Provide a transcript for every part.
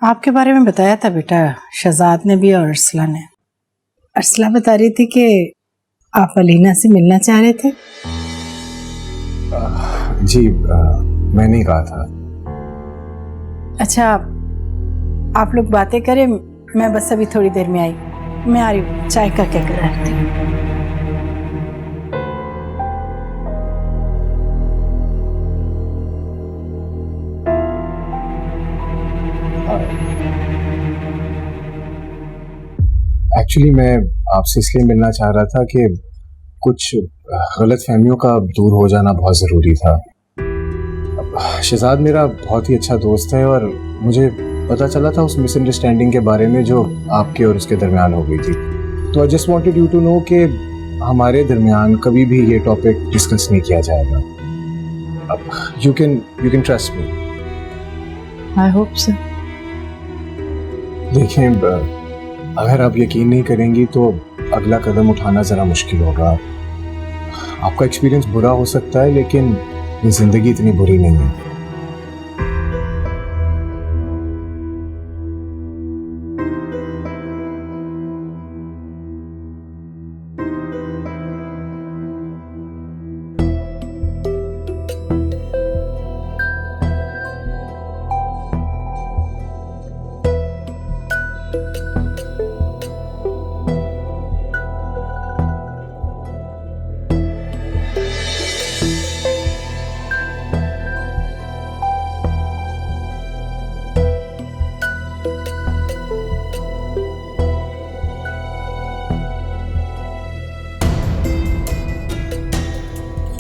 आपके बारे में बताया था बेटा, शहजाद ने भी और अरसला ने। अरसला बता रही थी कि आप अलीना से मिलना चाह रहे थे। जी मैंने ही कहा था। अच्छा, आप लोग बातें करें, मैं बस अभी थोड़ी देर में आई। मैं आ रही हूँ, चाय का क्या करा रही थी। एक्चुअली मैं आपसे इसलिए मिलना चाह रहा था कि कुछ गलत फहमियों का दूर हो जाना बहुत ज़रूरी था। शहजाद मेरा बहुत ही अच्छा दोस्त है और मुझे पता चला था उस मिसअंडरस्टैंडिंग के बारे में जो आपके और उसके दरमियान हो गई थी। तो I just wanted you to know कि हमारे दरमियान कभी भी ये टॉपिक डिस्कस नहीं किया जाएगा। अब you can trust me. I hope so. देखें, अगर आप यकीन नहीं करेंगी तो अगला कदम उठाना ज़रा मुश्किल होगा। आपका एक्सपीरियंस बुरा हो सकता है लेकिन ये ज़िंदगी इतनी बुरी नहीं है।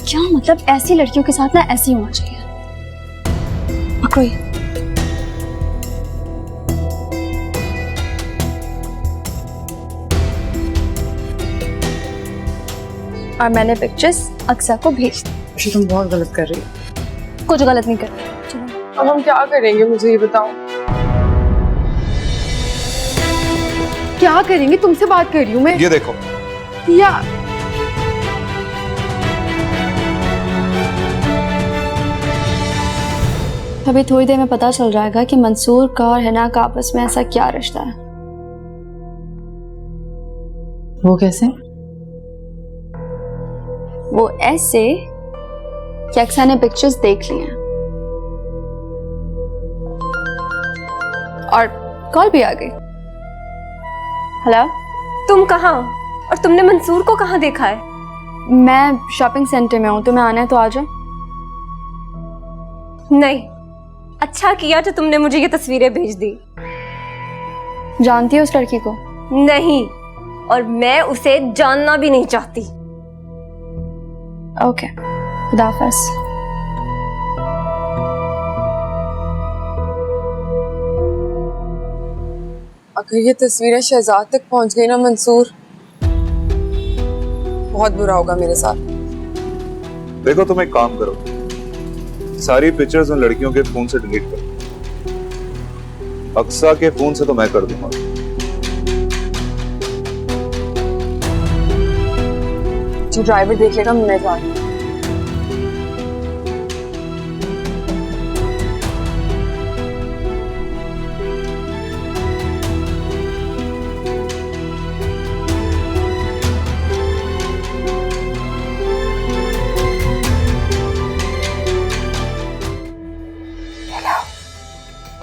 क्या मतलब, ऐसी लड़कियों के साथ ना ऐसे ही होना चाहिए। पकड़ो ये। और मैंने पिक्चर्स अक्सा को भेज दी। तुम बहुत गलत कर रही हो। कुछ गलत नहीं कर रही। चलो अब हम क्या करेंगे, मुझे ये बताओ। क्या करेंगे, तुमसे बात कर रही हूँ मैं। ये देखो। या अभी थोड़ी देर में पता चल जाएगा कि मंसूर का और हिना का आपस में ऐसा क्या रिश्ता है। वो कैसे? वो ऐसे कि अक्सा ने पिक्चर्स देख ली हैं और कॉल भी आ गई। हेलो, तुम कहाँ और तुमने मंसूर को कहाँ देखा है? मैं शॉपिंग सेंटर में हूँ, तुम्हें आना है तो आ जाओ। नहीं, अच्छा किया जो तुमने मुझे ये तस्वीरें भेज दी। जानती हो उस लड़की को? नहीं, और मैं उसे जानना भी नहीं चाहती। ओके, खुदा हाफिज़। अगर ये तस्वीरें शहजाद तक पहुंच गई ना मंसूर, बहुत बुरा होगा मेरे साथ। देखो, तुम एक काम करो, सारी पिक्चर्स उन लड़कियों के फोन से डिलीट करो। अक्सा के फोन से तो मैं कर दूंगा। जो ड्राइवर देख लेगा मैं जाऊंगी।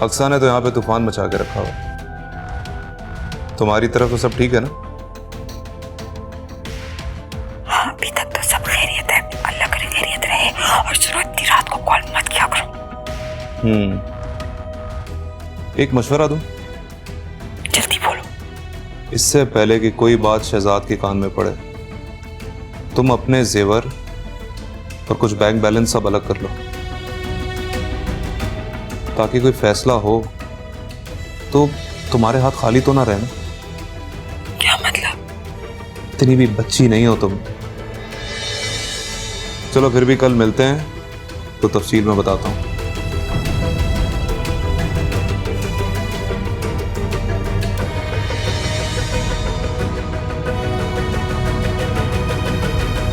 अक्सा ने तो यहाँ पे तूफान मचा के रखा हुआ। तुम्हारी तरफ तो सब ठीक है ना? हाँ, अभी तक तो सब खैरियत है। अल्लाह करे खैरियत रहे। और सुनो, इतनी रात को कॉल मत किया करो। एक मशवरा दूं? जल्दी बोलो। इससे पहले कि कोई बात शहजाद के कान में पड़े, तुम अपने जेवर और कुछ बैंक बैलेंस सब अलग कर लो, ताकि कोई फैसला हो तो तुम्हारे हाथ खाली तो ना रहना। क्या मतलब? इतनी भी बच्ची नहीं हो तुम। चलो फिर भी कल मिलते हैं तो तफसील में बताता हूँ।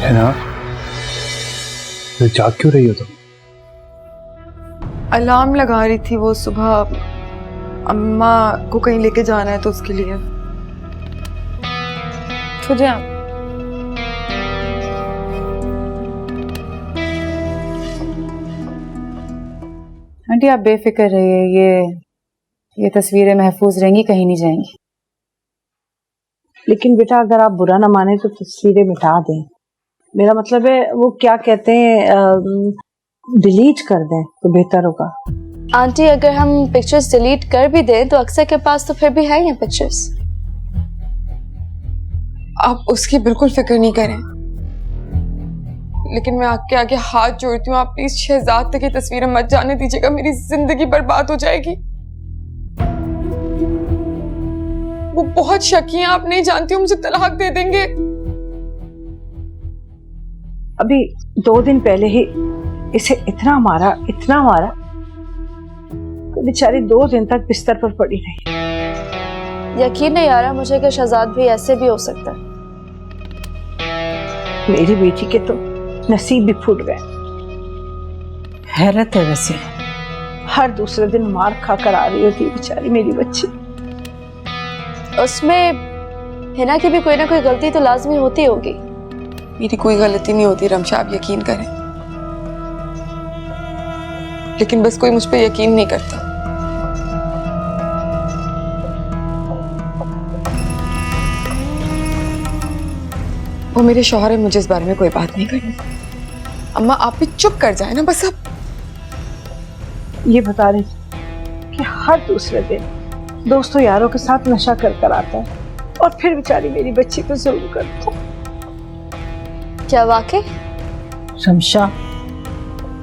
है ना? तो जाग क्यों रही हो तुम? अलार्म लगा रही थी वो सुबह, अम्मा को कहीं लेके जाना है तो उसके लिए सो जाए आप। आंटी आप बेफिक्र रहिए, ये तस्वीरें महफूज रहेंगी, कहीं नहीं जाएंगी। लेकिन बेटा अगर आप बुरा ना माने तो तस्वीरें मिटा दें। मेरा मतलब है वो क्या कहते हैं, डिलीट कर दें तो बेहतर होगा। आंटी अगर हम पिक्चर्स डिलीट कर भी दें तो अक्सर के पास तो फिर भी है ये पिक्चर्स। आप उसकी बिल्कुल फिक्र नहीं करें, लेकिन मैं आपके आगे हाथ जोड़ती हूँ, आप प्लीज शहजाद तक की तस्वीरें मत जाने दीजिएगा, मेरी जिंदगी बर्बाद हो जाएगी। वो बहुत शकी हैं, आप नहीं जानती हो, मुझे तलाक दे देंगे। अभी 2 दिन पहले ही इसे इतना मारा कि बेचारी 2 दिन तक बिस्तर पर पड़ी रही। यकीन नहीं आ रहा मुझे कि शहजाद भी ऐसे भी हो सकता है। मेरी बेटी के तो नसीब भी फूट गए। हैरत है वैसे, हर दूसरे दिन मार खा कर आ रही होती है बेचारी मेरी बच्ची। उसमें हिना की भी कोई ना कोई गलती तो लाजमी होती होगी। मेरी कोई गलती नहीं होती रमशा, आप यकीन करें, लेकिन बस कोई मुझ पे यकीन नहीं करता। वो मेरे शौहर है, मुझे इस बारे में कोई बात नहीं करनी। अम्मा आप भी चुप कर जाए ना बस। अब ये बता रही कि हर दूसरे दिन दोस्तों यारों के साथ नशा कर आता है और फिर बेचारी मेरी बच्ची को जुल्म करता है। क्या वाकई? रमशा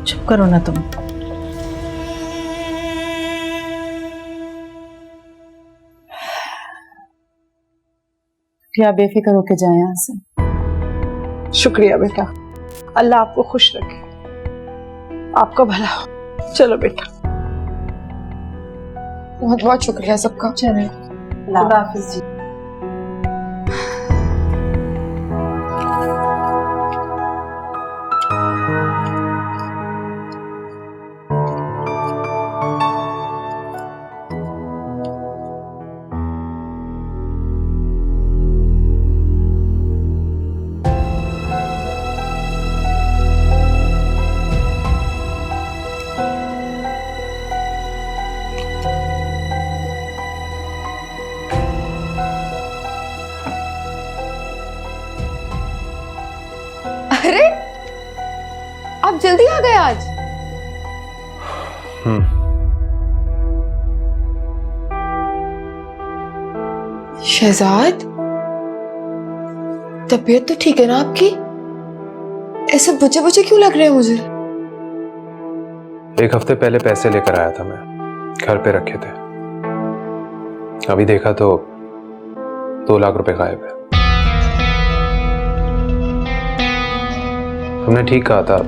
चुप करो ना तुम। क्या बेफिक्र होके जाए यहाँ से। शुक्रिया बेटा, अल्लाह आपको खुश रखे, आपका भला हो। चलो बेटा, बहुत बहुत शुक्रिया सबका। चलो खुदा हाफिज जी। अरे आप जल्दी आ गए आज। शहजाद तबीयत तो ठीक है ना आपकी? ऐसे बुझे बुझे क्यों लग रहे हैं मुझे? 1 हफ्ते पहले पैसे लेकर आया था, मैं घर पे रखे थे। अभी देखा तो 2 लाख रुपए गायब है। तुमने ठीक कहा था,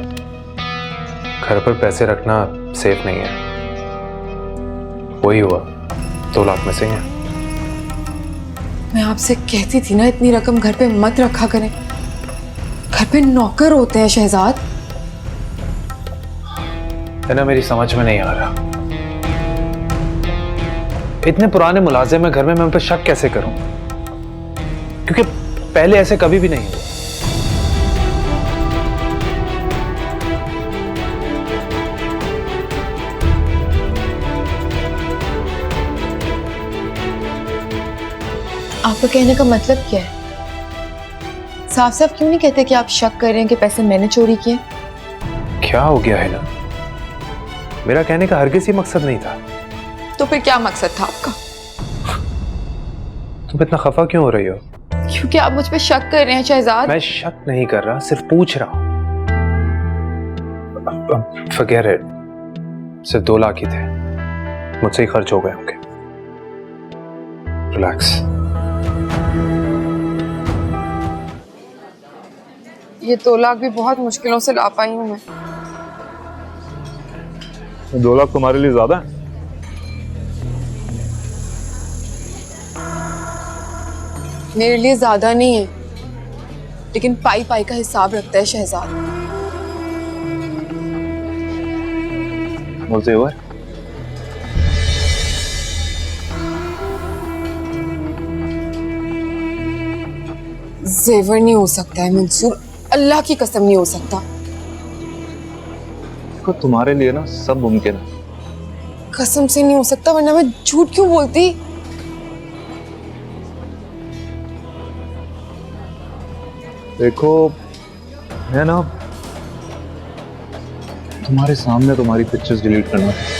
घर पर पैसे रखना सेफ नहीं है। वही हुआ, 2 लाख मिसिंग है। मैं आपसे कहती थी ना इतनी रकम घर पे मत रखा करें, घर पे नौकर होते हैं शहजाद। है ना, मेरी समझ में नहीं आ रहा, इतने पुराने मुलाजिम है घर में, मैं उन पर शक कैसे करूं? क्योंकि पहले ऐसे कभी भी नहीं हुआ। आपका कहने का मतलब क्या है? साफ साफ क्यों नहीं कहते कि आप शक कर रहे हैं कि पैसे मैंने चोरी किए? क्या हो गया है ना, मेरा कहने का हरगिज़ ही मकसद नहीं था। तो फिर क्या मकसद था आपका? तुम इतना खफा क्यों हो रही हो? क्योंकि आप मुझ पे शक कर रहे हैं शहजाद। मैं शक नहीं कर रहा, सिर्फ पूछ रहा हूं। फॉरगेट इट, सिर्फ 2 लाख ही थे, मुझसे ही खर्च हो गए होंगे। रिलैक्स। ये 2 लाख भी बहुत मुश्किलों से ला पाई हूँ मैं। 2 लाख तुम्हारे लिए ज्यादा है? मेरे लिए ज्यादा नहीं है, लेकिन पाई पाई का हिसाब रखता है शहजाद। वो जेवर जेवर नहीं हो सकता है मंसूर, अल्लाह की कसम नहीं हो सकता। देखो तुम्हारे लिए ना सब मुमकिन है। कसम से नहीं हो सकता, वरना मैं झूठ क्यों बोलती। देखो मैं ना तुम्हारे सामने तुम्हारी पिक्चर्स डिलीट करना था।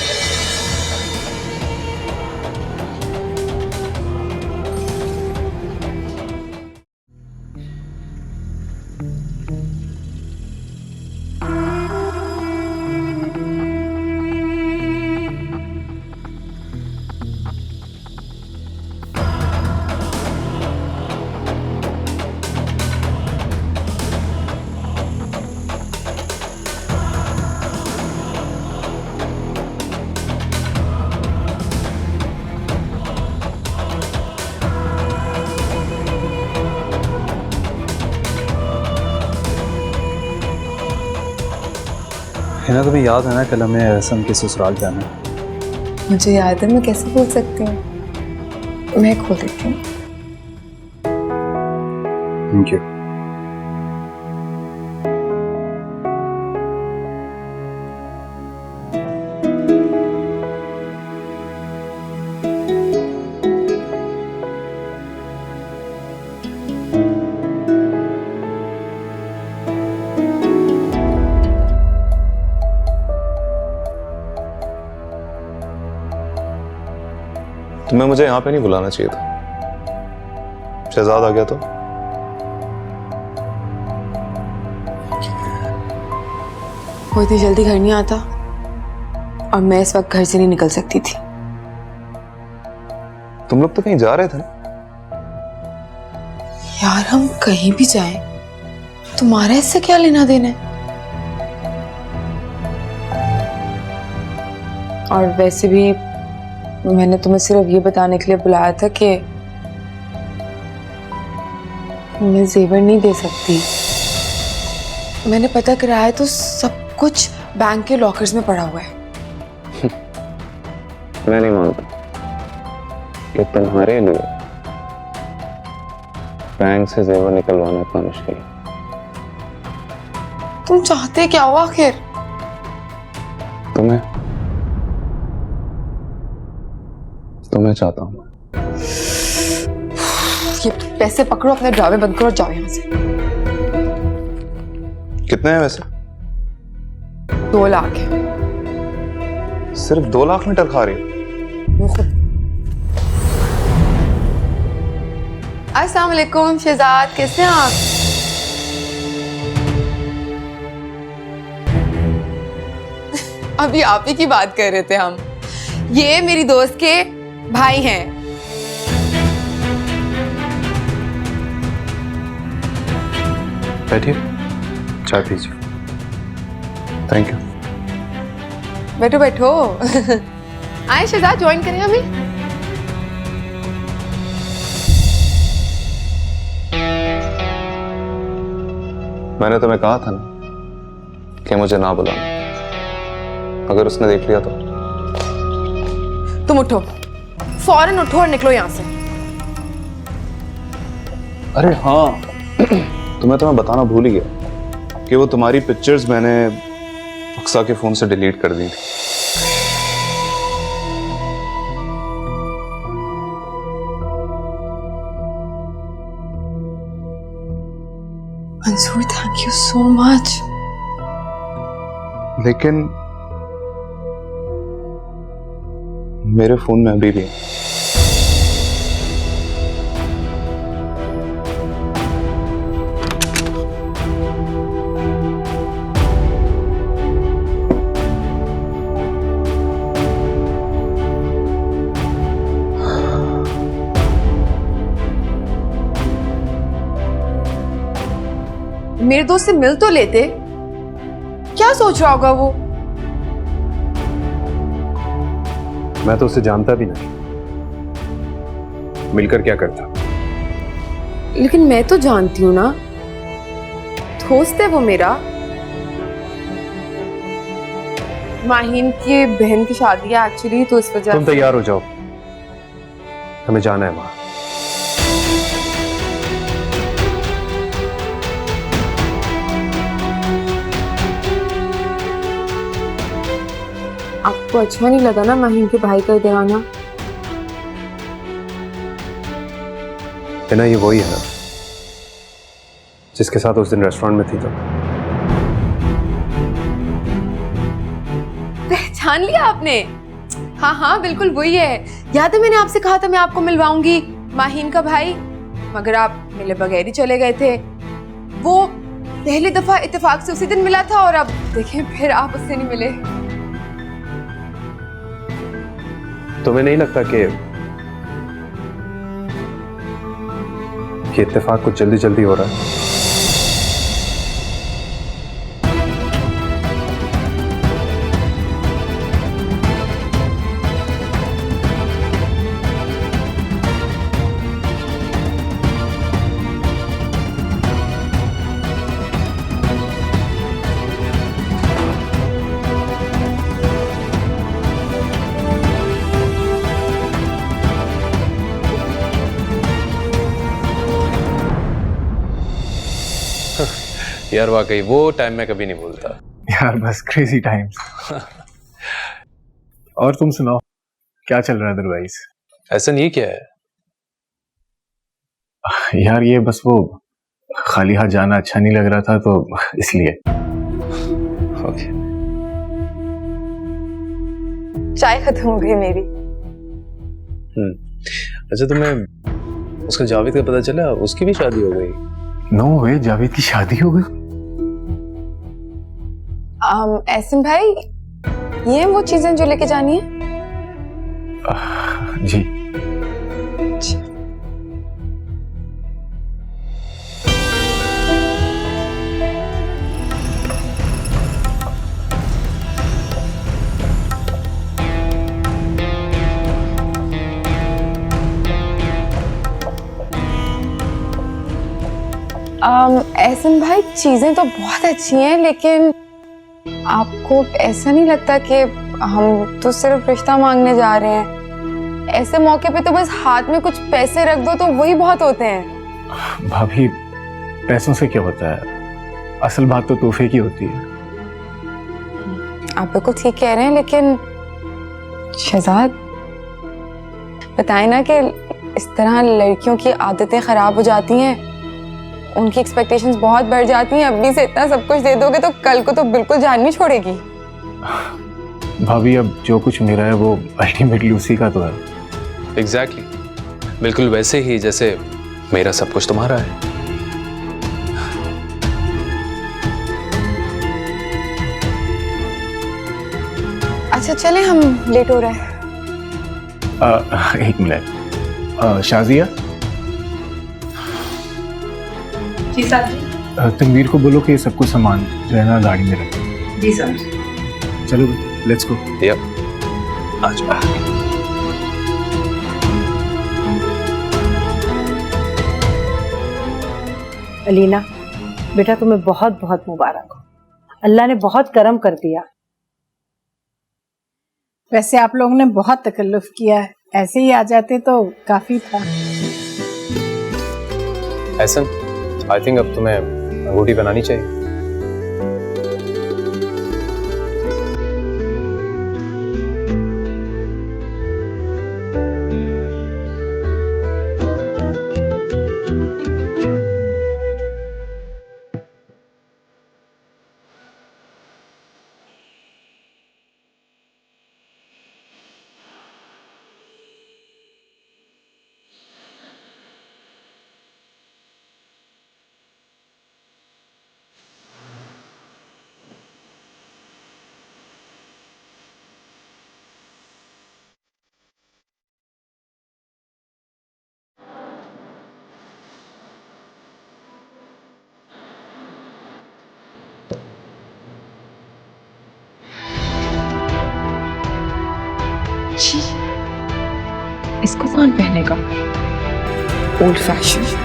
हिना, तुम्हें याद है ना कल हमें रसम के ससुराल जाना है? मुझे याद है, मैं कैसे बोल सकती हूँ। मैं खोल देती हूँ। Thank you. तुम्हें मुझे यहाँ पे नहीं बुलाना चाहिए था। शहजाद आ गया तो वो इतनी जल्दी घर नहीं आता और मैं इस वक्त घर से नहीं निकल सकती थी। तुम लोग तो कहीं जा रहे थे ना? यार हम कहीं भी जाएं, तुम्हारा इससे क्या लेना देना है? और वैसे भी मैंने तुम्हें सिर्फ ये बताने के लिए बुलाया था कि मैं जेवर नहीं दे सकती। मैंने पता कराया है तो सब कुछ बैंक के लॉकर्स में पड़ा हुआ है। मैं नहीं मानता कि तुम्हारे लिए बैंक से जेवर निकलवाना इतना मुश्किल है। तुम चाहते क्या हो आखिर? तुम्हें चाहता हूँ। ये पैसे पकड़ो, अपने ड्रामे बंद करो और जाओ यहाँ से। कितने हैं वैसे? 2 लाख है। सिर्फ 2 लाख में टरखा रही हो? अस्सलाम वालेकुम शहजाद, कैसे हैं आप? अभी आप ही की बात कर रहे थे हम। ये मेरी दोस्त के भाई हैं। बैठिए, चाय पीजिए। Thank you. बैठो बैठो। आए शहजाद, ज्वाइन करें अभी। मैंने तुम्हें कहा था ना कि मुझे ना बुलाना। अगर उसने देख लिया तो? तुम उठो, फौरन उठो और निकलो यहाँ से। अरे हाँ, तुम्हें बताना भूल ही गया कि वो तुम्हारी पिक्चर्स मैंने अक्सा के फोन से डिलीट कर दी थी। Mansoor, thank you so much. लेकिन मेरे फोन में अभी भी है। मेरे दोस्त से मिल तो लेते। क्या सोच रहा होगा वो? मैं तो उसे जानता भी नहीं, मिलकर क्या करता। लेकिन मैं तो जानती हूँ ना, दोस्त है वो मेरा। माहीन की बहन की शादी है एक्चुअली, तो इस वजह तुम तैयार हो जाओ, हमें जाना है वहां। आपको अच्छा नहीं लगा ना माहिन के भाई का इधर आना? है ना, ये वही है ना जिसके साथ उस दिन रेस्टोरेंट में थी। तो पहचान लिया आपने? हाँ हाँ बिल्कुल वही है। याद है मैंने आपसे कहा था मैं आपको मिलवाऊंगी माहिन का भाई, मगर आप मिले बगैर ही चले गए थे। वो पहली दफा इत्तेफाक से उसी दिन मिला था और अब देखें फिर आप उससे नहीं मिले। तुम्हें नहीं लगता कि इत्तेफाक कुछ जल्दी जल्दी हो रहा है? यार वाकई वो टाइम मैं कभी नहीं भूलता यार बस क्रेजी टाइम्स। और तुम सुनाओ, क्या चल रहा है अदरवाइज? ऐसा नहीं क्या है? यार ये बस वो खाली हाथ जाना अच्छा नहीं लग रहा था तो इसलिए। ओके। चाय खत्म हो गई मेरी। अच्छा तुम्हें उसका जावेद का पता चला? उसकी भी शादी हो गई। नो वे, जावेद की शादी हो गई? एहसन भाई, ये हैं वो चीजें जो लेके जानी है? जी। एहसन भाई, चीजें तो बहुत अच्छी हैं, लेकिन आपको ऐसा नहीं लगता कि हम तो सिर्फ रिश्ता मांगने जा रहे हैं? ऐसे मौके पे तो बस हाथ में कुछ पैसे रख दो तो वही बहुत होते हैं। भाभी, पैसों से क्या होता है? असल बात तो तोहफे की होती है। आप बिल्कुल ठीक कह रहे हैं, लेकिन शहजाद बताएं ना कि इस तरह लड़कियों की आदतें खराब हो जाती हैं, उनकी एक्सपेक्टेशंस बहुत बढ़ जाती हैं। अभी से इतना सब कुछ दे दोगे तो कल को तो बिल्कुल जान नहीं छोड़ेगी। भाभी, अब जो कुछ मेरा है वो अल्टीमेटली उसी का तो है। एग्जैक्टली, बिल्कुल वैसे ही जैसे मेरा सब कुछ तुम्हारा है। अच्छा चले, हम लेट हो रहे हैं। एक मिनट। शाजिया, जी साहब जी। तनवीर को बोलो कि ये सब कुछ सामान जो है ना गाड़ी में रखे। जी साहब। चलो लेट्स गो। यप, आ जाओ। अलीना बेटा, तुम्हें बहुत बहुत मुबारक हो। अल्लाह ने बहुत करम कर दिया। वैसे आप लोगों ने बहुत तकल्लुफ किया है, ऐसे ही आ जाते तो काफी था। ऐसन, आई थिंक अब तुम्हें रोटी बनानी चाहिए। इसको कौन पहनेगा? Old fashion.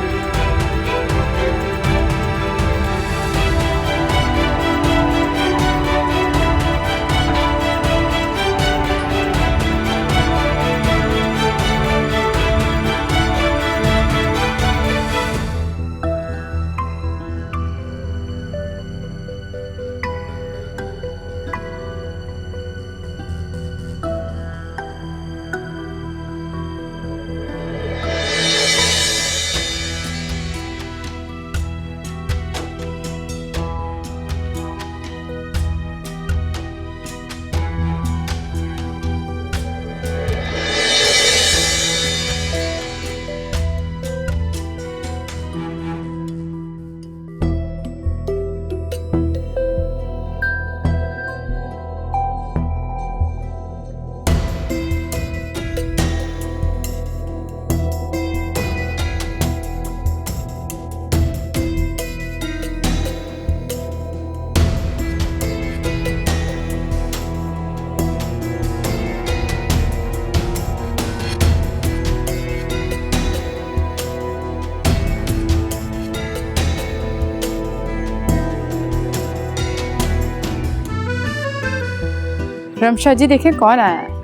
रमशा जी देखें कौन आया है।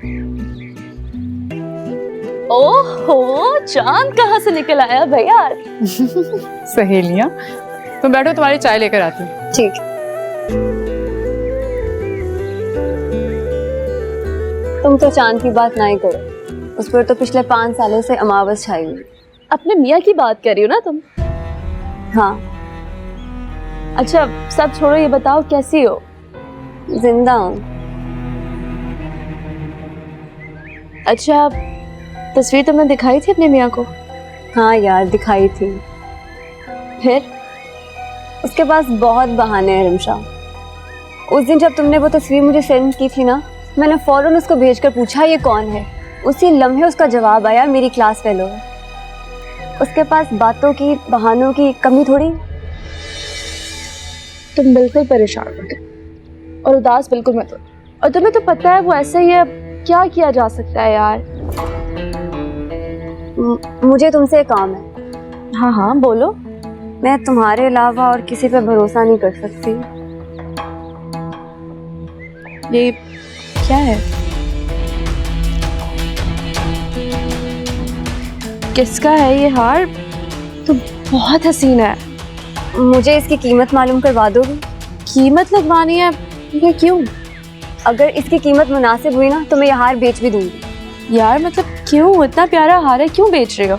ओहो, चांद कहाँ से निकल आया भैया। सहेलियां, तुम बैठो, तुम्हारी चाय लेकर आती हूँ। ठीक। तुम तो चांद की बात ना ही करो, उस पर तो पिछले 5 सालों से अमावस छाई हुई। अपने मियाँ की बात कर रही हो ना तुम? हाँ। अच्छा सब छोड़ो, ये बताओ कैसी हो? जिंदा हूँ। अच्छा तस्वीर तुमने दिखाई थी अपने मियाँ को? हाँ यार दिखाई थी। फिर? उसके पास बहुत बहाने हैं रिमशा। उस दिन जब तुमने वो तस्वीर मुझे सेंड की थी ना, मैंने फौरन उसको भेजकर पूछा ये कौन है। उसी लम्हे उसका जवाब आया मेरी क्लास फेलो है। उसके पास बातों की, बहानों की कमी थोड़ी। तुम बिल्कुल परेशान मत हो और उदास बिल्कुल मत हो। और तुम्हें तो पता है वो ऐसा ही है, क्या किया जा सकता है यार। मुझे तुमसे एक काम है। हाँ हाँ बोलो। मैं तुम्हारे अलावा और किसी पे भरोसा नहीं कर सकती। ये क्या है? किसका है ये हार? तो बहुत हसीन है। मुझे इसकी कीमत मालूम करवा दोगी? कीमत लगवानी है? ये क्यों? अगर इसकी कीमत मुनासिब हुई ना तो मैं ये हार बेच भी दूंगी। यार मतलब क्यों? इतना प्यारा हार है, क्यों बेच रहे हो?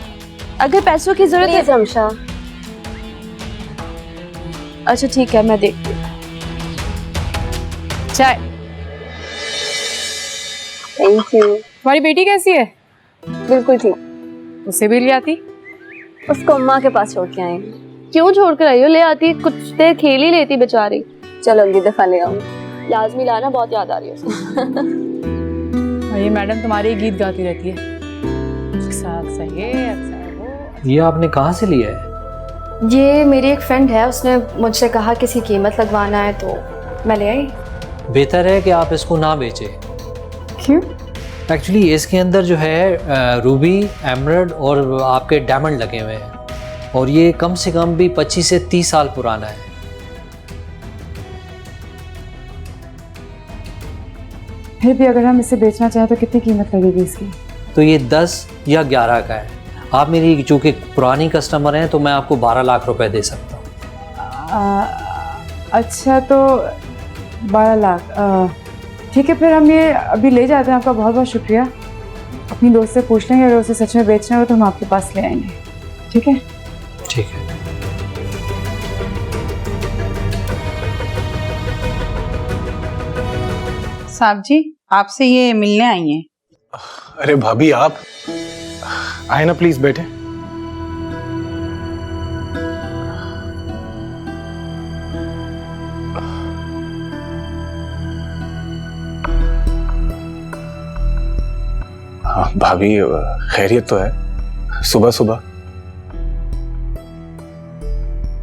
अगर पैसों की जरूरत है रमशा। अच्छा ठीक है, मैं देखती हूँ। चाय। Thank you. तुम्हारी बेटी कैसी है? बिल्कुल ठीक। उसे भी ले आती। उसको अम्मा के पास छोड़ के आएंगे। क्यों छोड़ कर आई हो? ले आती, कुछ देर खेल ही लेती बेचारी। चलो अगली दफा ले आऊंगी। लाजमी लाना, बहुत याद आ रही है उसको। ये मैडम तुम्हारे गीत गाती रहती है। ये आपने कहाँ से लिया है? ये मेरी एक फ्रेंड है, उसने मुझसे कहा किसी कीमत लगवाना है तो मैं ले आई। बेहतर है कि आप इसको ना बेचें। क्यों? एक्चुअली इसके अंदर जो है रूबी, एमरल्ड और आपके डायमंड लगे हुए हैं और ये कम से कम भी 25 से 30 साल पुराना है। फिर भी अगर हम इसे बेचना चाहें तो कितनी कीमत लगेगी इसकी? तो ये 10 या 11 का है। आप मेरी चूँकि पुरानी कस्टमर हैं तो मैं आपको 12 लाख रुपए दे सकता हूँ। अच्छा तो 12 लाख ठीक है, फिर हम ये अभी ले जाते हैं। आपका बहुत बहुत शुक्रिया। अपनी दोस्त से पूछ लेंगे, अगर उसे सच में बेचना हो तो हम आपके पास ले आएंगे। ठीक है? ठीक है। साहब जी आपसे ये मिलने आई हैं। अरे भाभी आप आए ना, प्लीज बैठे। हाँ भाभी, खैरियत तो है? सुबह सुबह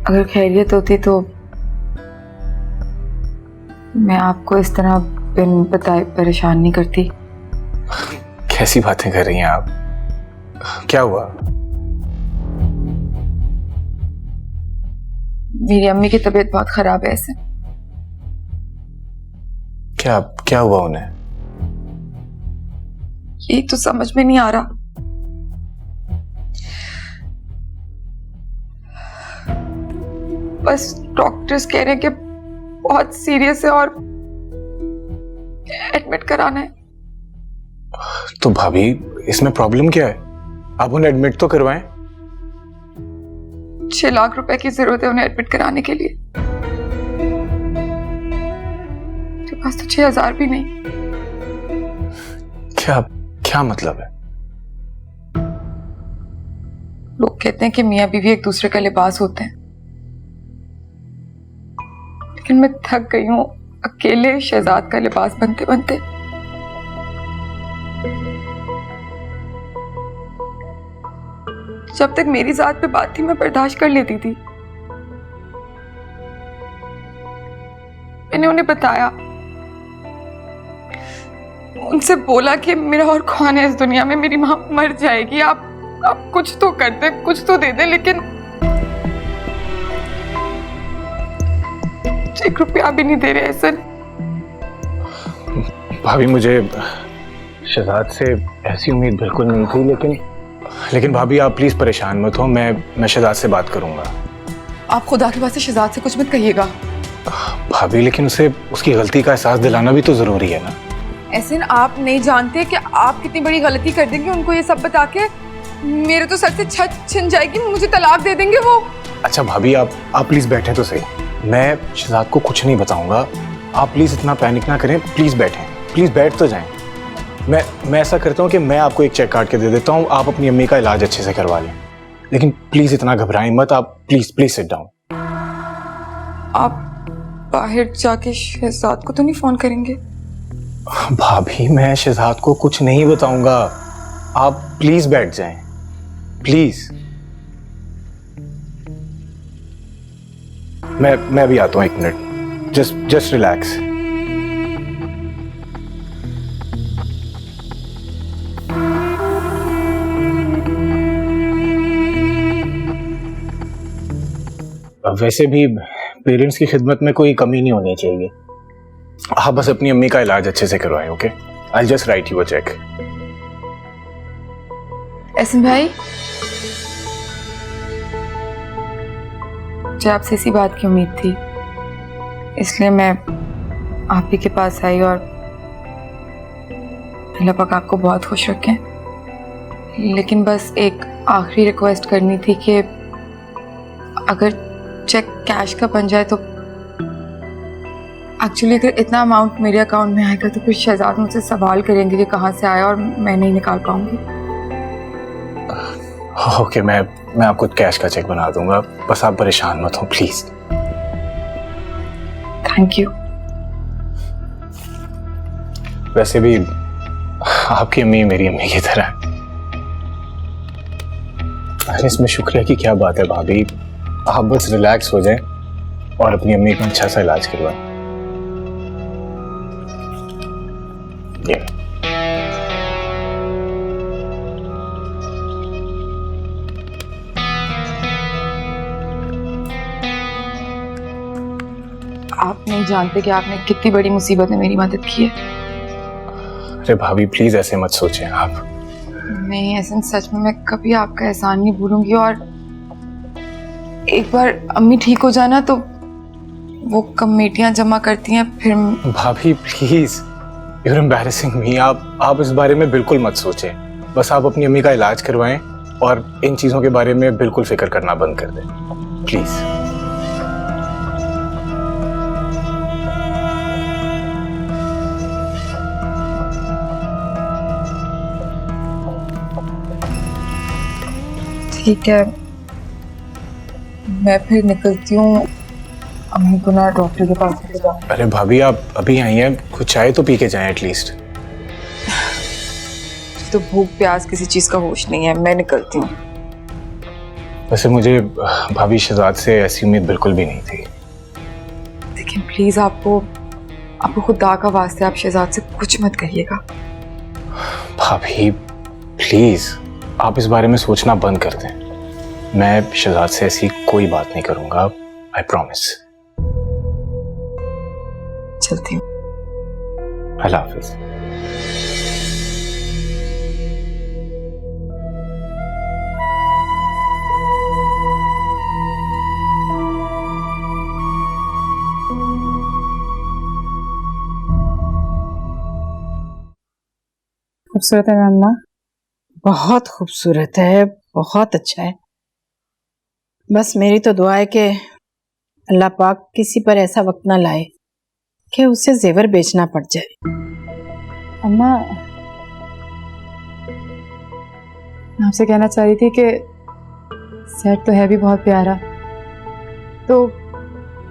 अगर खैरियत होती तो मैं आपको इस तरह बिन बताए परेशान नहीं करती। कैसी बातें कर रही हैं आप? क्या हुआ? मेरी अम्मी की तबीयत बहुत खराब है। ऐसे क्या क्या हुआ उन्हें? ये तो समझ में नहीं आ रहा। बस डॉक्टर्स कह रहे हैं कि बहुत सीरियस है और एडमिट कराना है। तो भाभी इसमें प्रॉब्लम क्या है? आप उन्हें एडमिट तो करवाएं। 6 लाख रुपए की जरूरत है उन्हें एडमिट कराने के लिए। मेरे पास तो 6,000 भी नहीं। क्या क्या मतलब है? लोग कहते हैं कि मियां बीवी एक दूसरे का लिबास होते हैं, लेकिन मैं थक गई हूं अकेले शहजाद का लिबास बनते बनते। जब तक मेरी जात पे बात थी मैं बर्दाश्त कर लेती थी। मैंने उन्हें बताया, उनसे बोला कि मेरा और कौन है इस दुनिया में, मेरी मां मर जाएगी, आप कुछ तो कर दे, कुछ तो दे दे। लेकिन 1 रुपया भी नहीं दे रहे सर। भाभी मुझे शहजाद से ऐसी उम्मीद बिल्कुल नहीं थी, लेकिन भाभी आप प्लीज परेशान मत हो, मैं शहजाद से बात करूंगा। आप खुदा के वास्ते शहजाद से कुछ मत कहिएगा। भाभी लेकिन उसे उसकी गलती का एहसास दिलाना भी तो जरूरी है ना। ऐसे आप नहीं जानते कि आप कितनी बड़ी गलती कर देंगे उनको ये सब बता के। मेरे तो सर से छत छिन जाएगी, मुझे तलाक दे देंगे वो। अच्छा भाभी आप प्लीज बैठे तो सही, मैं शहजाद को कुछ नहीं बताऊंगा। आप प्लीज इतना पैनिक ना करें, प्लीज बैठें, प्लीज बैठ तो जाएं। मैं ऐसा करता हूँ कि मैं आपको एक चेक काट के दे देता हूँ, आप अपनी अम्मी का इलाज अच्छे से करवा लें, लेकिन प्लीज इतना घबराएं मत। आप प्लीज सिट डाउन। आप बाहर जाके शहजाद को तो नहीं फोन करेंगे? भाभी मैं शहजाद को कुछ नहीं बताऊंगा, आप प्लीज बैठ जाएं, प्लीज। मैं भी आता हूँ, 1 मिनट, जस्ट रिलैक्स। वैसे भी पेरेंट्स की खिदमत में कोई कमी नहीं होनी चाहिए, आप बस अपनी अम्मी का इलाज अच्छे से करवाएं, okay? I just write you a cheque. Ehsan भाई, मुझे आपसे इसी बात की उम्मीद थी, इसलिए मैं आप ही के पास आई, और अल्लाह पाक आपको बहुत खुश रखें। लेकिन बस एक आखिरी रिक्वेस्ट करनी थी कि अगर चेक कैश का बन जाए तो एक्चुअली अगर इतना अमाउंट मेरे अकाउंट में आएगा तो फिर शहजाद मुझसे सवाल करेंगे कि कहाँ से आया, और मैं नहीं निकाल पाऊंगी। ओके, मैं आपको कैश का चेक बना दूंगा, बस आप परेशान मत हो प्लीज। Thank you. वैसे भी आपकी अम्मी मेरी अम्मी की तरह है। अरे इसमें शुक्रिया की क्या बात है भाभी, आप बस रिलैक्स हो जाएं और अपनी अम्मी का अच्छा सा इलाज करवाएं। ये आप नहीं जानते कि आपने कितनी बड़ी मुसीबत में मेरी मदद की है। अरे भाभी प्लीज ऐसे मत सोचें आप। नहीं, ऐसे सच में मैं कभी आपका एहसान नहीं भूलूंगी, और एक बार अम्मी ठीक हो जाना तो वो कमेटियां जमा करती हैं फिर। भाभी प्लीज, you're embarrassing me। आप इस बारे में बिल्कुल मत सोचें, बस आप अपनी अम्मी का इलाज करवाएं और इन चीजों के बारे में बिल्कुल फिक्र करना बंद कर दें प्लीज। ठीक है, मैं फिर निकलती हूँ, अम्मी को ना डॉक्टर के पास लेके जाऊँ। अरे भाभी आप अभी आई हैं, कुछ चाय तो पी के जाएं एटलीस्ट। तो भूख प्यास किसी चीज का होश नहीं है, मैं निकलती हूँ। वैसे मुझे भाभी शहजाद से ऐसी उम्मीद बिल्कुल भी नहीं थी। लेकिन प्लीज आपको खुदा का वास्ते आप शहजाद से कुछ मत कहिएगा। भाभी प्लीज आप इस बारे में सोचना बंद कर दें, मैं शहजाद से ऐसी कोई बात नहीं करूंगा, आई प्रॉमिस। चलती हूँ। अल्लाह हाफिज। खूबसूरत है अम्मा। बहुत खूबसूरत है, बहुत अच्छा है। बस मेरी तो दुआ है कि अल्लाह पाक किसी पर ऐसा वक्त ना लाए कि उसे जेवर बेचना पड़ जाए। अम्मा, मैं आपसे कहना चाह रही थी कि सेट तो है भी बहुत प्यारा, तो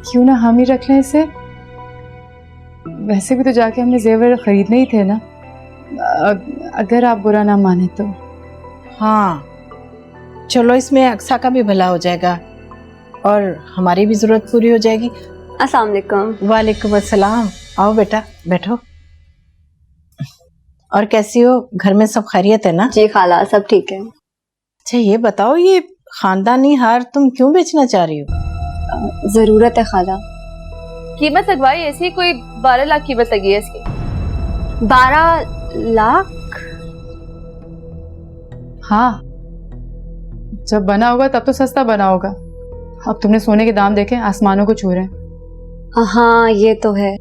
क्यों ना हम ही रख लें इसे। वैसे भी तो जाके हमने जेवर खरीदने ही थे ना, अगर आप बुरा ना माने तो। हाँ चलो, इसमें अक्सा का भी भला हो जाएगा और हमारी भी जरूरत पूरी हो जाएगी। अस्सलाम वालेकुम। वालेकुम अस्सलाम। आओ बेटा बैठो। और कैसी हो, घर में सब खैरियत है ना? जी खाला, सब ठीक है। अच्छा ये बताओ, ये खानदानी हार तुम क्यों बेचना चाह रही हो? जरूरत है खाला। कीमत लगवाई ऐसी, कोई 12 लाख कीमत लगी है इसकी। 12 लाख? हाँ, जब बना होगा तब तो सस्ता बना होगा। अब तुमने सोने के दाम देखे, आसमानों को छू रहे हैं। हाँ ये तो है।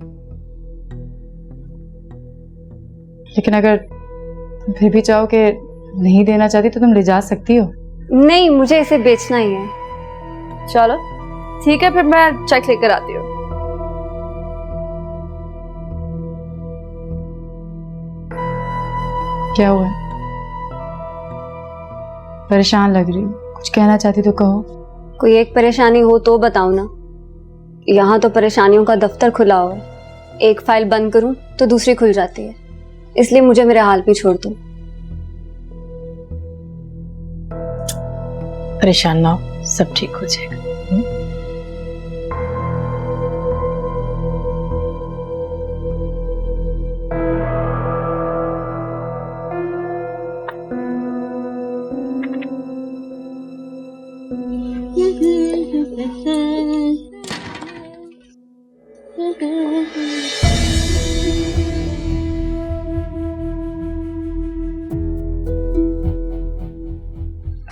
लेकिन अगर तुम फिर भी चाहो कि नहीं देना चाहती तो तुम ले जा सकती हो। नहीं, मुझे इसे बेचना ही है। चलो ठीक है, फिर मैं चेक लेकर आती हूँ। क्या हुआ है? परेशान लग रही हो, कुछ कहना चाहती तो कहो। कोई एक परेशानी हो तो बताओ ना। यहाँ तो परेशानियों का दफ्तर खुला हुआ है। एक फाइल बंद करूं तो दूसरी खुल जाती है, इसलिए मुझे मेरे हाल पे छोड़ दो। परेशान ना हो, सब ठीक हो जाएगा।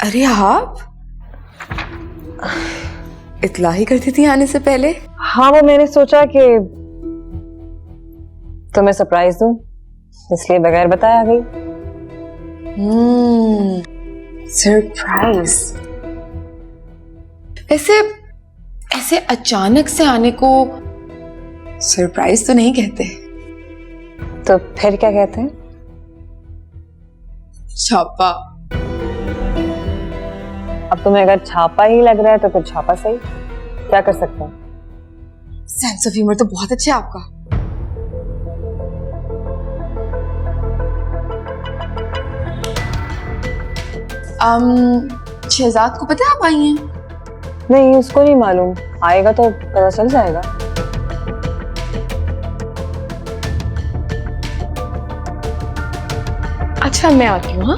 अरे आप इतला ही करती थी आने से पहले? हाँ, वो मैंने सोचा कि तुम्हें सरप्राइज दूं, इसलिए बगैर बताए आ गई। सरप्राइज। वैसे ऐसे अचानक से आने को सरप्राइज तो नहीं कहते। तो फिर क्या कहते हैं? छापा। अब तुम्हें अगर छापा ही लग रहा है तो फिर छापा सही, क्या कर सकते हैं। सेंस ऑफ ह्यूमर तो बहुत अच्छा है आपका। शहजाद को पता है आप आई हैं? नहीं, उसको नहीं मालूम, आएगा तो पता चल जाएगा। अच्छा, मैं आती हूँ। हाँ,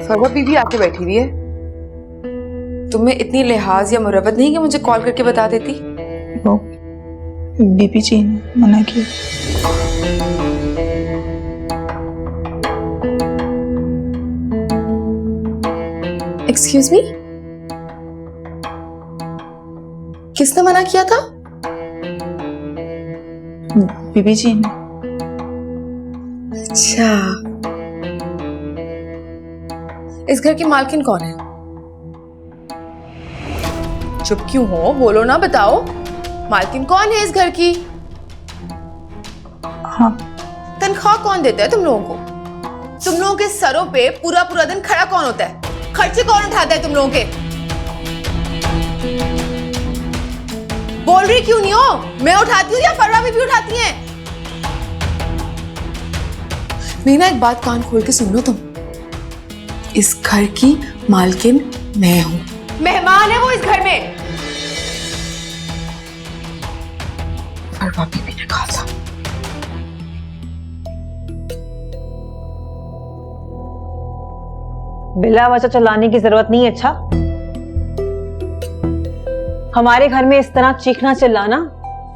फरवा बीबी आके बैठी हुई है। तुम्हें इतनी लिहाज या मुरव्वत नहीं कि मुझे कॉल करके बता देती? वो बीबी जी ने मना किया। एक्सक्यूज मी, किसने मना किया था? बीबी जी ने। अच्छा, इस घर की मालकिन कौन है? चुप क्यों हो? बोलो ना, बताओ। मालकिन कौन है इस घर की? हाँ। तनख्वाह कौन देता है तुम लोगों को? तुम लोगों के सरों पे पूरा पूरा दिन खड़ा कौन होता है? खर्चे कौन उठाता है तुम लोगों के? बोल रही क्यों नहीं हो? मैं उठाती हूँ या फरवा भी उठाती हैं? मेरी ना एक बात कान खोल के सुन लो तुम। इस घर की मालकिन मैं हूं। मेहमान है वो इस घर में। फरवा बीबी ने कहा था। बिला वजह चिल्लाने की जरूरत नहीं है। अच्छा, हमारे घर में इस तरह चीखना चिल्लाना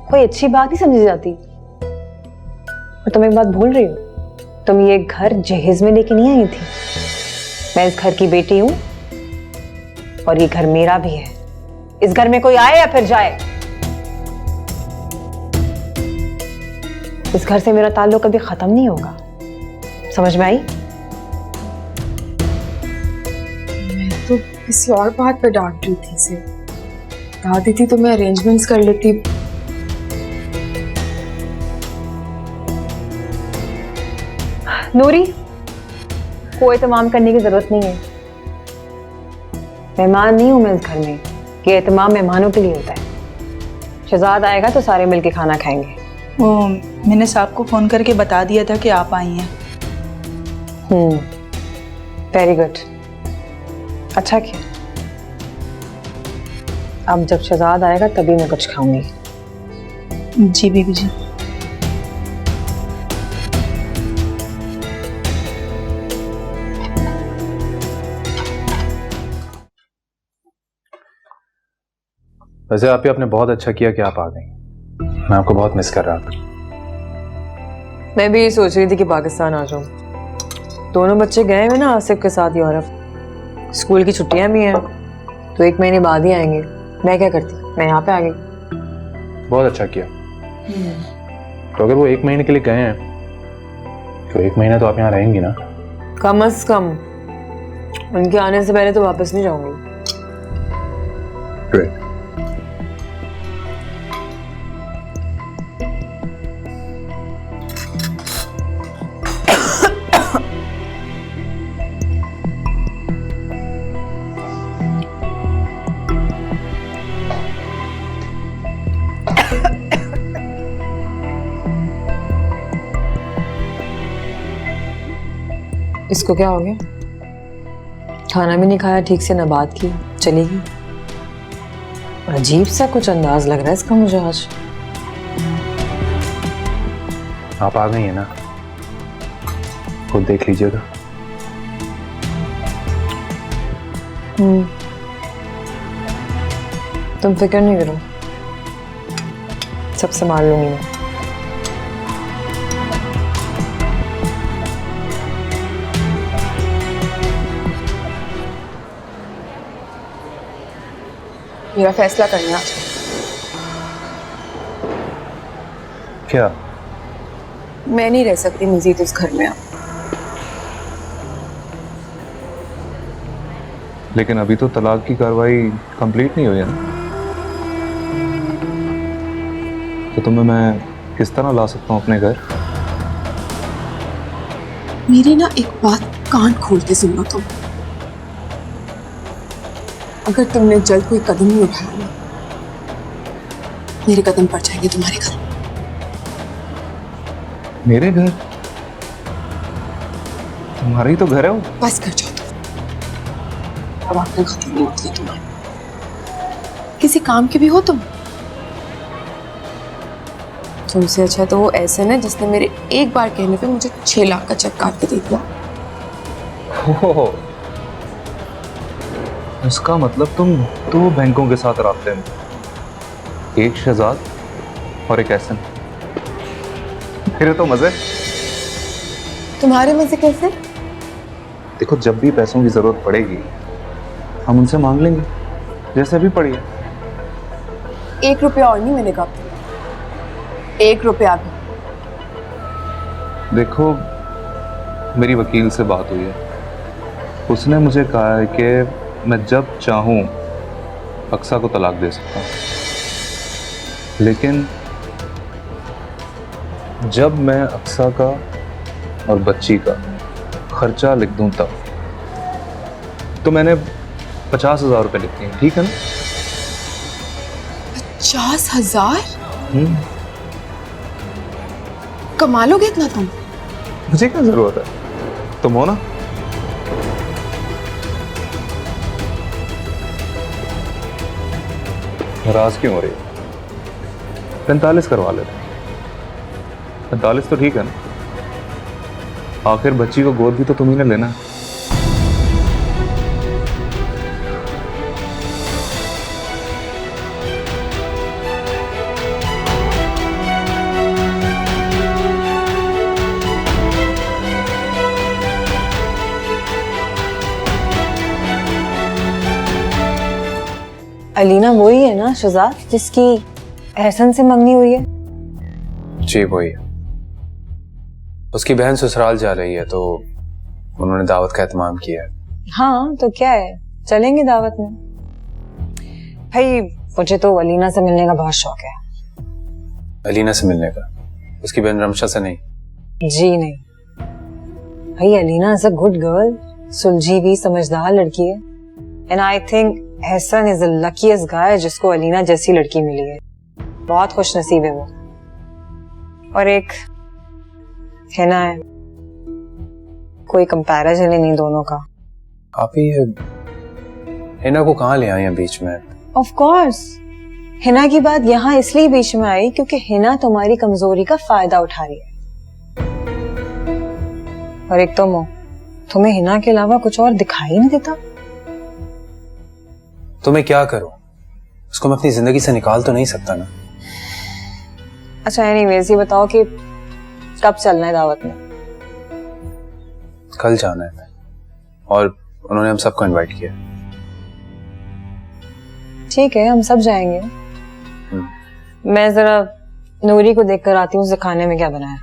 कोई अच्छी बात नहीं समझी जाती। और तुम एक बात भूल रही हो, तुम ये घर जहेज में लेके नहीं आई थी। मैं इस घर की बेटी हूं और ये घर मेरा भी है। इस घर में कोई आए या फिर जाए, इस घर से मेरा ताल्लुक कभी खत्म नहीं होगा। समझ में आई? मैं तो किसी और बात पे डांट रही थी इसे। बता देती तो मैं अरेंजमेंट्स कर लेती। नूरी, कोई एहतमाम करने की जरूरत नहीं है। मेहमान नहीं हूं मैं इस घर में, ये एहतमाम मेहमानों के लिए होता है। शहजाद आएगा तो सारे मिलके खाना खाएंगे। वो मैंने साहब को फोन करके बता दिया था कि आप आई हैं। वेरी गुड, अच्छा किया। अब जब शहजाद आएगा तभी मैं कुछ खाऊंगी। जी बीबी जी। वैसे आप ही आपने बहुत अच्छा किया कि आप आ गई। मैं आपको बहुत मिस कर रहा था। मैं भी ये सोच रही थी कि पाकिस्तान आ जाऊं। दोनों बच्चे गए हुए ना आसिफ के साथ यूरोप। स्कूल की छुट्टियां भी हैं तो 1 महीने बाद ही आएंगे। मैं क्या करती, मैं यहाँ पे आ गई। बहुत अच्छा किया। तो अगर वो 1 महीने के लिए गए हैं तो 1 महीना तो आप यहाँ रहेंगी ना? कम से कम उनके आने से पहले तो वापस नहीं जाऊंगी। Great. इसको क्या हो गया? खाना भी नहीं खाया ठीक से, ना बात की, चली गई। अजीब सा कुछ अंदाज लग रहा है इसका मुझे आज। आप आ गई हैं ना, खुद देख लीजिएगा। तुम फिक्र नहीं करो, सब संभाल लूंगी मैं। मेरा फैसला करना आज। क्या? मैं नहीं रह सकती मजीद उस घर में अब। लेकिन अभी तो तलाक की कार्रवाई कंप्लीट नहीं हुई है ना, तो तुम्हें मैं किस तरह ला सकता हूँ अपने घर? मेरी ना एक बात कान खोल के सुनो तुम। अगर तुमने जल्द कोई कदम नहीं उठाया ना, मेरे कदम पड़ जाएंगे तुम्हारे घर। मेरे घर? तुम्हारा ही तो घर है वो। बस कर जाओ तुम, अब आपने खत्म नहीं होती तुम्हारे। किसी काम के भी हो तुम। तुमसे अच्छा तो वो ऐसे ना जिसने मेरे एक बार कहने पे मुझे 6 लाख का चेक काट के दे दिया। हो, इसका मतलब तुम 2 बैंकों के साथ राब्ते में, एक शहजाद और एक एहसन। फिर तो मजे। तुम्हारे मजे कैसे? देखो, जब भी पैसों की जरूरत पड़ेगी हम उनसे मांग लेंगे, जैसे अभी पड़ी है। 1 रुपया और नहीं मिलेगा, 1 रुपया भी। देखो, मेरी वकील से बात हुई है, उसने मुझे कहा है कि मैं जब चाहूं अक्सा को तलाक दे सकता हूं, लेकिन जब मैं अक्सा का और बच्ची का खर्चा लिख दूं तब। तो मैंने 50,000 रुपए लिख दिए, ठीक है ना? 50,000? कमा लोगे इतना तुम? मुझे क्या जरूरत है, तुम हो ना। नाराज क्यों हो रही है? 45 करवा लेते। 45 तो ठीक है ना, आखिर बच्ची को गोद भी तो तुम्ही ने लेना है। अलीना वही है ना शहजाद जिसकी एहसन से मंगनी हुई है? जी वही है। उसकी बहन ससुराल जा रही है तो उन्होंने दावत का एहतमाम किया है। हाँ तो क्या है, चलेंगे दावत में। भाई मुझे तो अलीना से मिलने का बहुत शौक है। अलीना से मिलने का? उसकी बहन रमशा से नहीं? जी नहीं भाई, Alina is a good girl, सुलझी हुई समझदार लड़की है। And I think Ehsan is the luckiest guy जिसको अलीना जैसी लड़की मिली है। बहुत खुश नसीब है वो। और एक हिना है, कोई कंपैरिजन ही नहीं दोनों का। आप ही हिना को कहाँ ले आए हैं बीच में? ऑफ कोर्स हिना की बात यहाँ इसलिए बीच में आई क्योंकि हिना तुम्हारी कमजोरी का फायदा उठा रही है। और एक तुम हो, तुम्हें हिना के अलावा कुछ और दिखाई नहीं देता। तो मैं क्या करूं? उसको मैं अपनी जिंदगी से निकाल तो नहीं सकता ना। अच्छा एनीवेज ये बताओ कि कब चलना है दावत में? कल जाना है और उन्होंने हम सबको इनवाइट किया। ठीक है, हम सब जाएंगे। मैं जरा नूरी को देखकर आती हूँ, उसे खाने में क्या बनाया।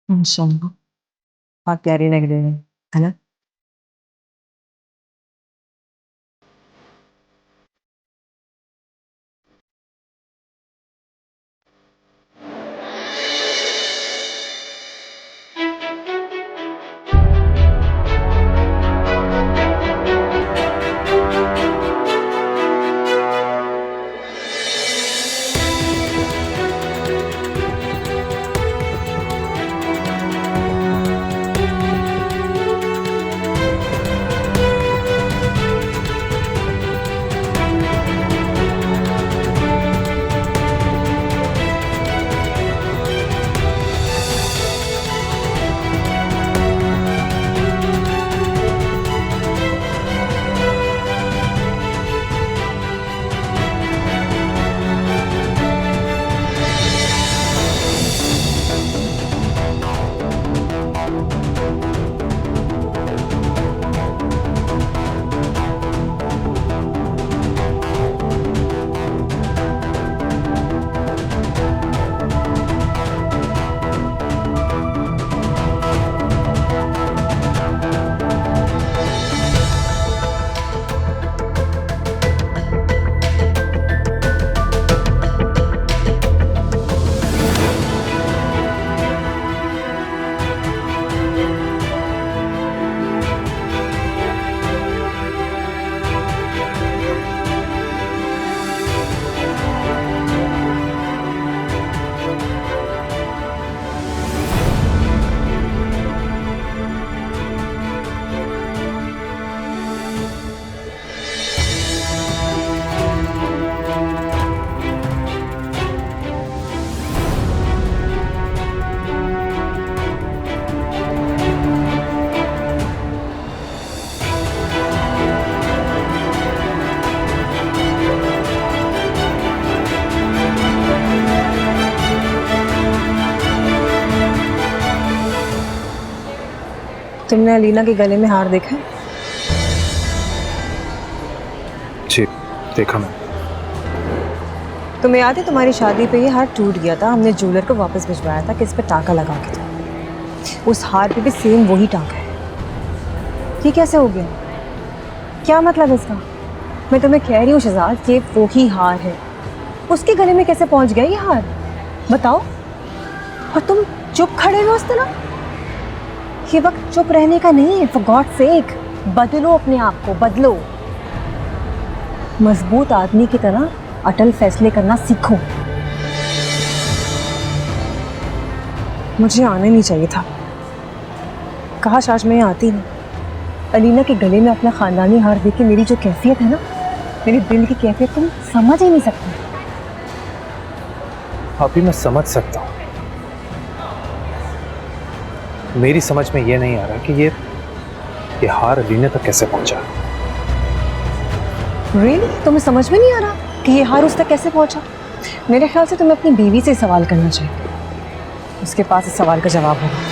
इंशाल्लाह बहुत प्यारी लग रही है ना? तुमने अलीना के गले में हार देखा? जी देखा मैं। तुम्हें याद है तुम्हारी शादी पे ये हार टूट गया था, हमने ज्वेलर को वापस भिजवाया था कि इस पे टाका लगा के दो। उस हार पे भी सेम वही टाका है। ये कैसे हो गया? क्या मतलब है इसका? मैं तुम्हें कह रही हूँ शहजाद कि वो ही हार है, उसके गले में कैसे पहुंच गया ये हार? बताओ। और तुम चुप खड़े हो उस तरह? ये वक्त चुप रहने का नहीं है, फॉर गॉड सेक बदलो अपने आप को, बदलो। मजबूत आदमी की तरह अटल फैसले करना सीखो। मुझे आने नहीं चाहिए था, काश आज मैं आती नहीं। अलीना के गले में अपना खानदानी हार देख के मेरी जो कैफियत है ना, मेरे दिल की कैफियत तुम समझ ही नहीं सकते। अभी मैं समझ सकता हूँ, मेरी समझ में ये नहीं आ रहा कि ये हार अलीना तक कैसे पहुंचा। रियली? तुम्हें समझ में नहीं आ रहा कि ये हार उस तक कैसे पहुंचा? मेरे ख्याल से तुम्हें अपनी बीवी से सवाल करना चाहिए, उसके पास इस सवाल का जवाब होगा।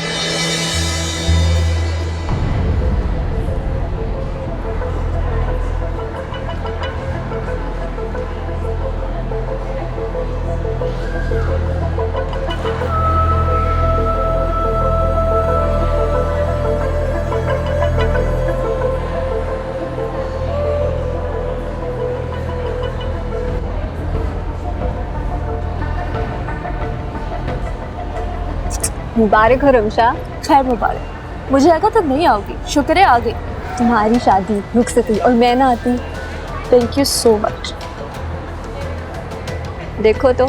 मुबारक हो रमशा। खैर मुबारक। मुझे लगा तुम नहीं आओगी, शुक्र है आ गई। तुम्हारी शादी रुखसती और मैं ना आती। Thank you so much. देखो तो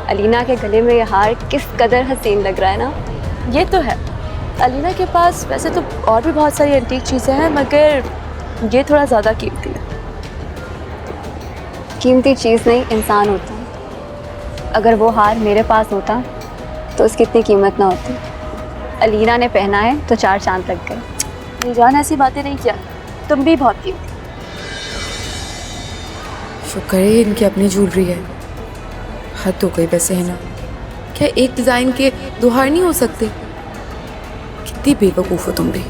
अलीना के गले में ये हार किस कदर हसीन लग रहा है ना। ये तो है। अलीना के पास वैसे तो और भी बहुत सारी एंटीक चीज़ें हैं, मगर ये थोड़ा ज़्यादा कीमती है। कीमती चीज़ नहीं, इंसान होता है। अगर वो हार मेरे पास होता तो उसकी इतनी कीमत ना होती। अलीना ने पहना है तो 4 चांद लग गए। नीजान ऐसी बातें नहीं किया, तुम भी बहुत कीमती। शुक्र है इनकी अपनी ज्वेलरी है। हद तो गई वैसे है ना, क्या एक डिज़ाइन के 2 हार नहीं हो सकते? कितनी बेवकूफ़ हो तुम भी।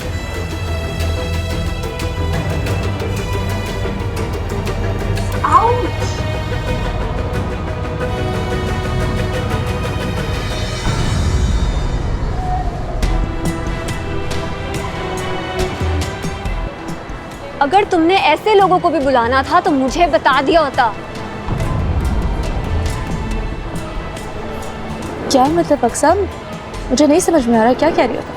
अगर तुमने ऐसे लोगों को भी बुलाना था तो मुझे बता दिया होता। क्या मतलब अक्सर, मुझे नहीं समझ में आ रहा क्या कह रही हो तुम?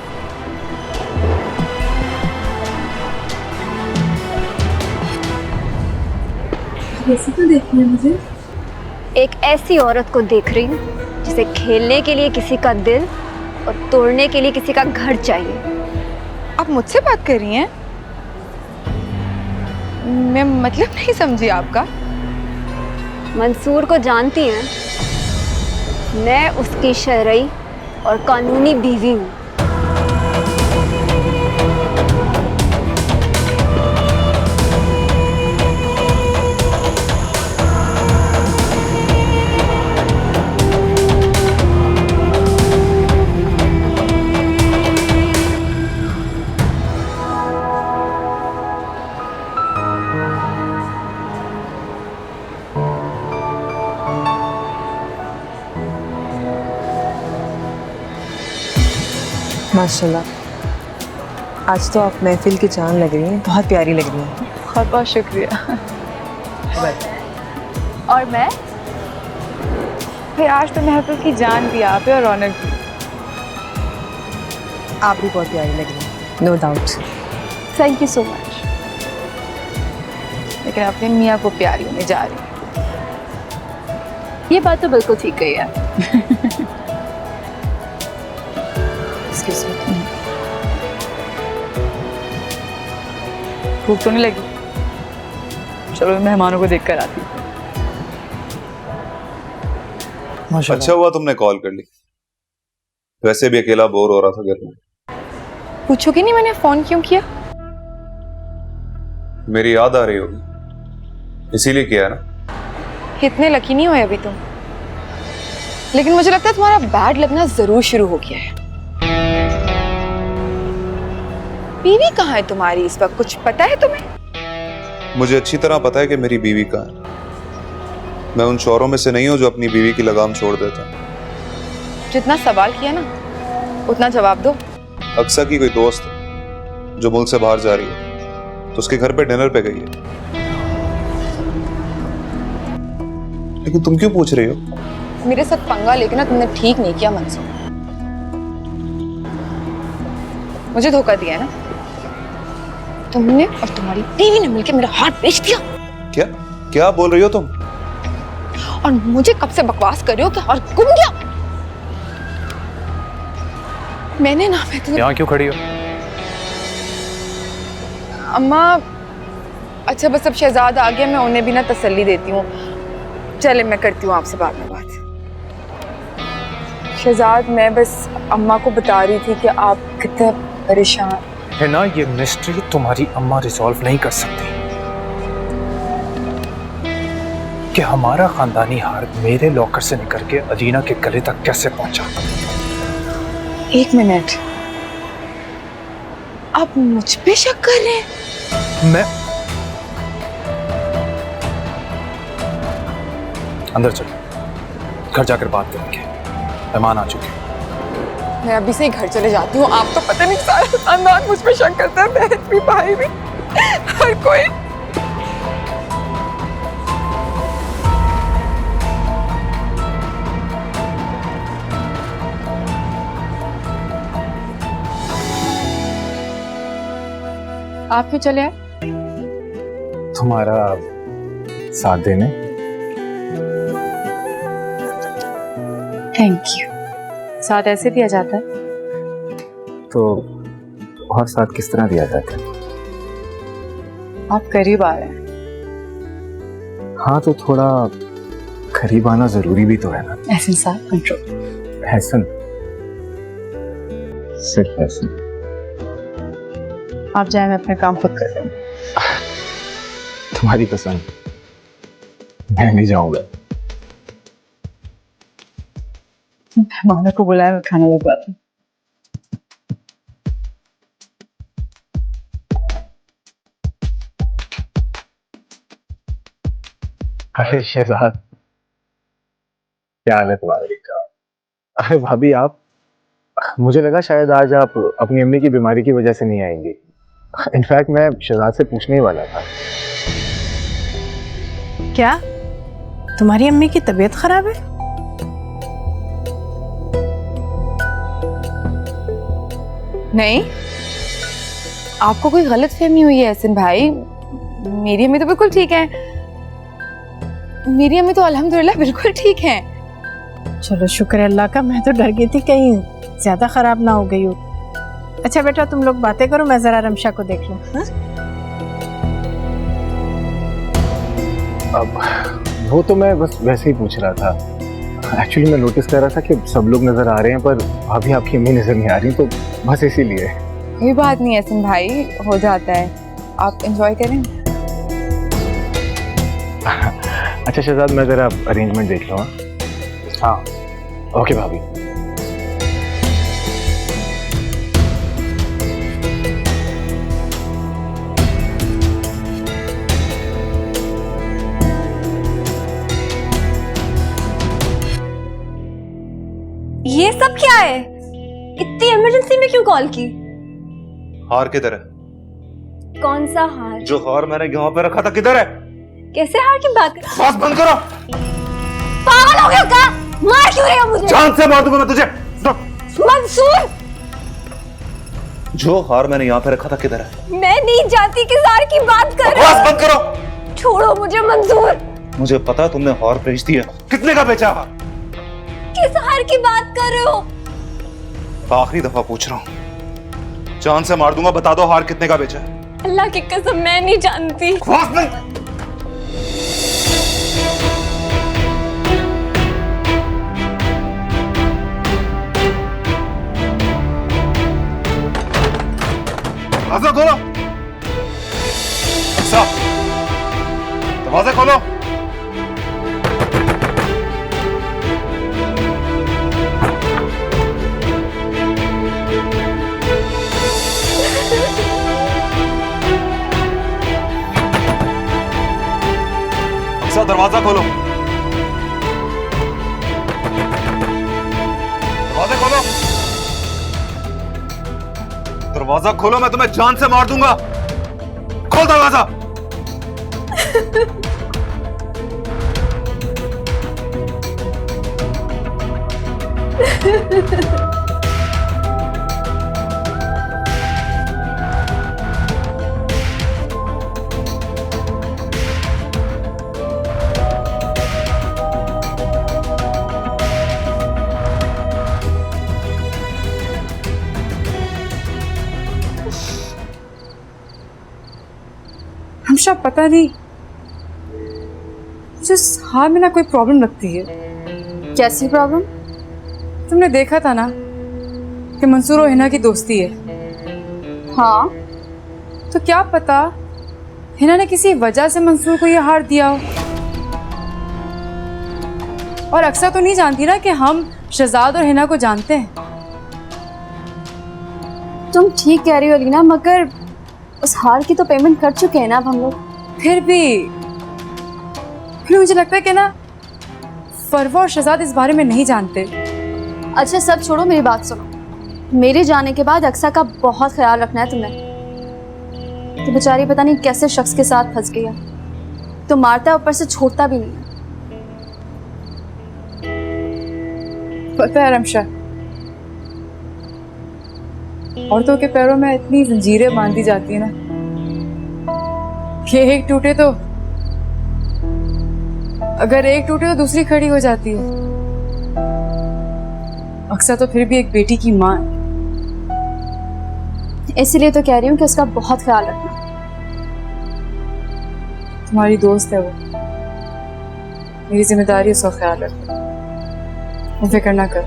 कैसे तो देख रही है मुझे? एक ऐसी औरत को देख रही हूँ जिसे खेलने के लिए किसी का दिल और तोड़ने के लिए किसी का घर चाहिए। आप मुझसे बात कर रही हैं? मैं मतलब नहीं समझी आपका। मंसूर को जानती हैं? मैं उसकी शरई और कानूनी बीवी हूँ। माशाल्लाह, आज तो आप महफिल की जान लग रही हैं, बहुत प्यारी लग रही हैं। बहुत बहुत शुक्रिया। और मैं फिर आज तो महफिल की जान भी आप है और रौनक भी। आप भी बहुत प्यारी लग रही हैं, no doubt. Thank you so much. लेकिन अपने मियाँ को प्यारी होने जा रही है। ये बात तो बिल्कुल ठीक कही है। Excuse me. भूख तो नहीं लगी? चलो मेहमानों को देख कर आती हूँ। अच्छा हुआ तुमने कॉल कर ली, वैसे भी अकेला बोर हो रहा था घर में। पूछोगे नहीं मैंने फोन क्यों किया? मेरी याद आ रही होगी, इसीलिए किया ना। इतने लकी नहीं हुए अभी तुम, लेकिन मुझे लगता है तुम्हारा बैड लगना जरूर शुरू हो गया है। बीवी कहाँ है तुम्हारी इस वक्त, कुछ पता है तुम्हें? मुझे अच्छी तरह पता है कि मेरी बीवी कहाँ है। मैं उन शौहरों में से नहीं हूं जो अपनी बीवी की लगाम छोड़ देता। जितना सवाल किया ना उतना जवाब दो। अक्सर की कोई दोस्त जो मुल्क से बाहर जा रही है तो उसके घर पे डिनर पे गई है। लेकिन तुम क्यों पूछ रही हो? मेरे साथ पंगा लेके ना तुमने ठीक नहीं किया मंसूर। मुझे धोखा दिया है ना तुमने, और तुम्हारी बीवी ने मिलकर मेरा हाथ बेच दिया। क्या क्या बोल रही हो तुम? और मुझे कब से बकवास कर रही हो कि हार गुम गया? मैंने ना, मैं तो यहाँ क्यों खड़ी हो? अम्मा, अच्छा बस अब शहजाद आ गया, मैं उन्हें भी ना तसल्ली देती हूँ। चले मैं करती हूँ आपसे बाद में बात। शहजाद, मैं बस अम्मा को बता रही थी कि आप कितने परेशान है ना। ये मिस्ट्री तुम्हारी अम्मा रिजॉल्व नहीं कर सकती कि हमारा खानदानी हार मेरे लॉकर से निकल के अलीना के गले तक कैसे पहुंचा। एक मिनट, आप मुझ पे शक कर रहे हैं? मैं अंदर चलो, घर जाकर बात करेंगे, मेहमान आ चुके हैं। मैं अभी से ही घर चले जाती हूँ। आप तो पता नहीं सारा खानदान मुझ पे शक करता है, बहन भी भाई भी, हर कोई। आप क्यों चले आए? तुम्हारा साथ देने। Thank you. साथ ऐसे दिया जाता है? तो और साथ किस तरह दिया जाता है? आप करीब आ रहे हैं। हाँ, तो थोड़ा करीब आना जरूरी भी तो है ना। एहसन साहब, कंट्रोल। एहसन, सिर्फ एहसन। आप जाए, मैं अपने काम खुद कर लूँ। तुम्हारी पसंद, मैं नहीं जाऊंगा। मेहमानों को बुलाया, मैं खाना लगवाती हूँ। अरे शहजाद, क्या हाल है तुम्हारी? अरे भाभी, आप, मुझे लगा शायद आज आप अपनी अम्मी की बीमारी की वजह से नहीं आएंगी। इनफैक्ट मैं शहजाद से पूछने ही वाला था। क्या तुम्हारी अम्मी की तबीयत खराब है? नहीं, आपको कोई गलत फहमी हुई है एहसन भाई। मेरी अम्मी तो बिल्कुल ठीक है। मेरी अम्मी तो अल्हम्दुलिल्लाह बिल्कुल ठीक है। चलो शुक्र है अल्लाह का, मैं तो डर गई थी कहीं ज्यादा खराब ना हो गई हो। अच्छा बेटा, तुम लोग बातें करो, मैं जरा रमशा को देख लूं। हाँ? अब वो तो मैं बस वैसे ही पूछ रहा था। एक्चुअली मैं नोटिस कर रहा था कि सब लोग नजर आ रहे हैं पर अभी आपकी अम्मी नजर नहीं आ रही, तो बस इसीलिए। कोई बात नहीं एहसन भाई, हो जाता है। आप एंजॉय करें। अच्छा शहजाद, मैं जरा अरेंजमेंट देख लूँ। हाँ, ओके भाभी। ये सब क्या है? इतनी इमरजेंसी में क्यों कॉल की? हार किधर है? कौन सा हार? जो हार मैंने यहाँ पे रखा था किधर है? कैसे हार की बात कर? बस बंद करो। पागल हो गया क्या? मार क्यों रहे हो मुझे? जान से मार दूंगा मैं तुझे। मंसूर, जो हार मैंने यहाँ पे रखा था किधर है? मैं नहीं जानती किस हार की बात कर रहे हो। बस बंद करो। छोड़ो मुझे मंसूर। मुझे पता है तुमने हार बेच दिया। कितने का बेचा हार? किस हार की बात कर रहे हो? आखिरी दफा पूछ रहा हूँ, जान से मार दूंगा, बता दो हार कितने का बेचा है? अल्लाह की कसम मैं नहीं जानती। दरवाजा खोलो। दरवाजा खोलो। दरवाजा खोलो। दरवाजा खोलो। दरवाजा खोलो, मैं तुम्हें जान से मार दूंगा। खोल दरवाजा। हमशा पता नहीं मुझे इस हार में ना कोई प्रॉब्लम लगती है। कैसी प्रॉब्लम? तुमने देखा था ना कि मंसूर और हिना की दोस्ती है। हाँ, तो क्या पता हिना ने किसी वजह से मंसूर को यह हार दिया हो। और अक्सर तो नहीं जानती ना कि हम शहजाद और हिना को जानते हैं। तुम ठीक कह रही हो लीना, मगर उस हार की तो पेमेंट कर चुके हैं ना अब हम लोग। फिर मुझे लगता है कि ना फरवा और शहजाद इस बारे में नहीं जानते। अच्छा सब छोड़ो, मेरी बात सुनो। मेरे जाने के बाद अक्सा का बहुत ख्याल रखना है तुम्हें। तो बेचारी पता नहीं कैसे शख्स के साथ फंस गई है, तो मारता है ऊपर से छोड़ता भी नहीं है। पता है रमशा, औरतों के पैरों में इतनी जंजीरें बांधी जाती है ना कि एक टूटे तो अगर एक टूटे तो दूसरी खड़ी हो जाती है। अक्सर तो फिर भी एक बेटी की माँ है। इसीलिए तो कह रही हूँ कि उसका बहुत ख्याल रखना। तुम्हारी दोस्त है वो, मेरी जिम्मेदारी उसका ख्याल रखना। तुम फिक्र ना कर।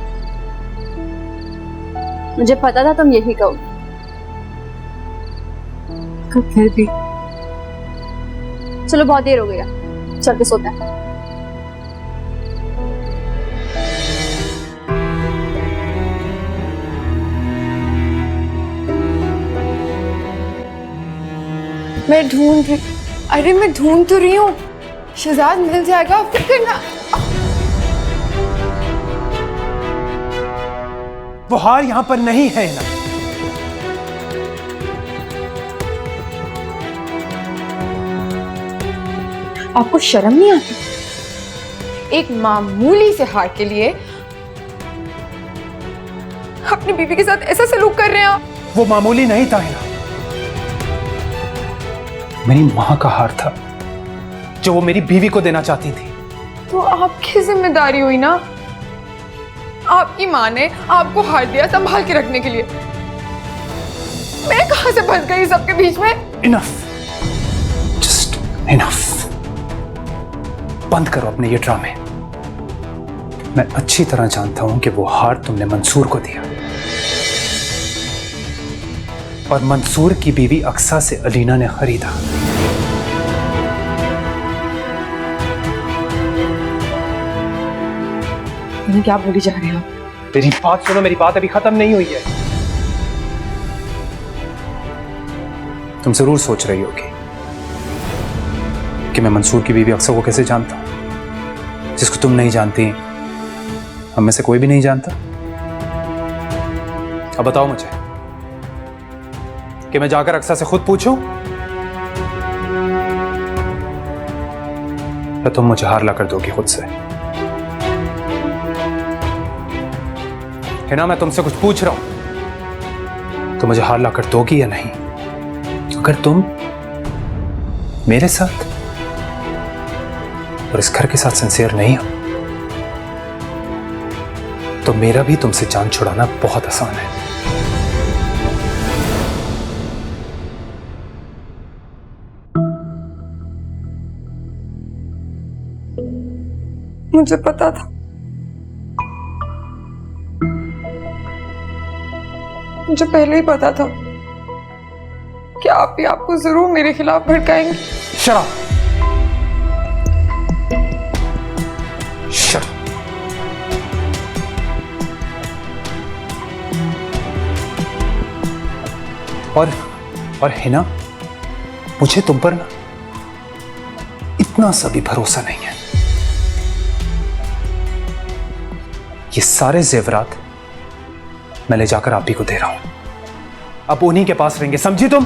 मुझे पता था तुम यही कहोगे। फिर भी चलो बहुत देर हो गई है, चल के सोते हैं। मैं ढूंढ तो रही हूँ। शहजाद मिल जाएगा, फिक्र ना। वो हार यहाँ पर नहीं है ना। आपको शर्म नहीं आती? एक मामूली से हार के लिए अपनी बीवी के साथ ऐसा सलूक कर रहे हैं आप। वो मामूली नहीं था हिना, मेरी माँ का हार था जो वो मेरी बीवी को देना चाहती थी। तो आपकी जिम्मेदारी हुई ना, आपकी माँ ने आपको हार दिया संभाल के रखने के लिए। मैं कहां से फंस गई सबके बीच में? Enough, just enough. बंद करो अपने ये ड्रामे। मैं अच्छी तरह जानता हूं कि वो हार तुमने मंसूर को दिया और मंसूर की बीवी अक्सा से अलीना ने खरीदा। क्या बोली जा रहे हो? मेरी बात सुनो, मेरी बात अभी खत्म नहीं हुई है। तुम जरूर सोच रही होगी कि मैं मंसूर की बीवी अक्सा को कैसे जानता हूं, जिसको तुम नहीं जानती, हम में से कोई भी नहीं जानता। अब बताओ मुझे कि मैं जाकर अक्सा से खुद पूछूं या तुम मुझे हार ला कर दोगी खुद से? है ना, मैं तुमसे कुछ पूछ रहा हूं तो मुझे हार ला कर दोगी या नहीं? अगर तुम मेरे साथ और इस घर के साथ सिंसियर नहीं हो तो मेरा भी तुमसे जान छुड़ाना बहुत आसान है। मुझे पता था, मुझे पहले ही पता था कि आप भी आपको जरूर मेरे खिलाफ भड़काएंगे। शराब, शराब। और हिना, मुझे तुम पर ना इतना सा भी भरोसा नहीं है। ये सारे जेवरात मैं ले जाकर आप ही को दे रहा हूं, अब उन्हीं के पास रहेंगे, समझी तुम?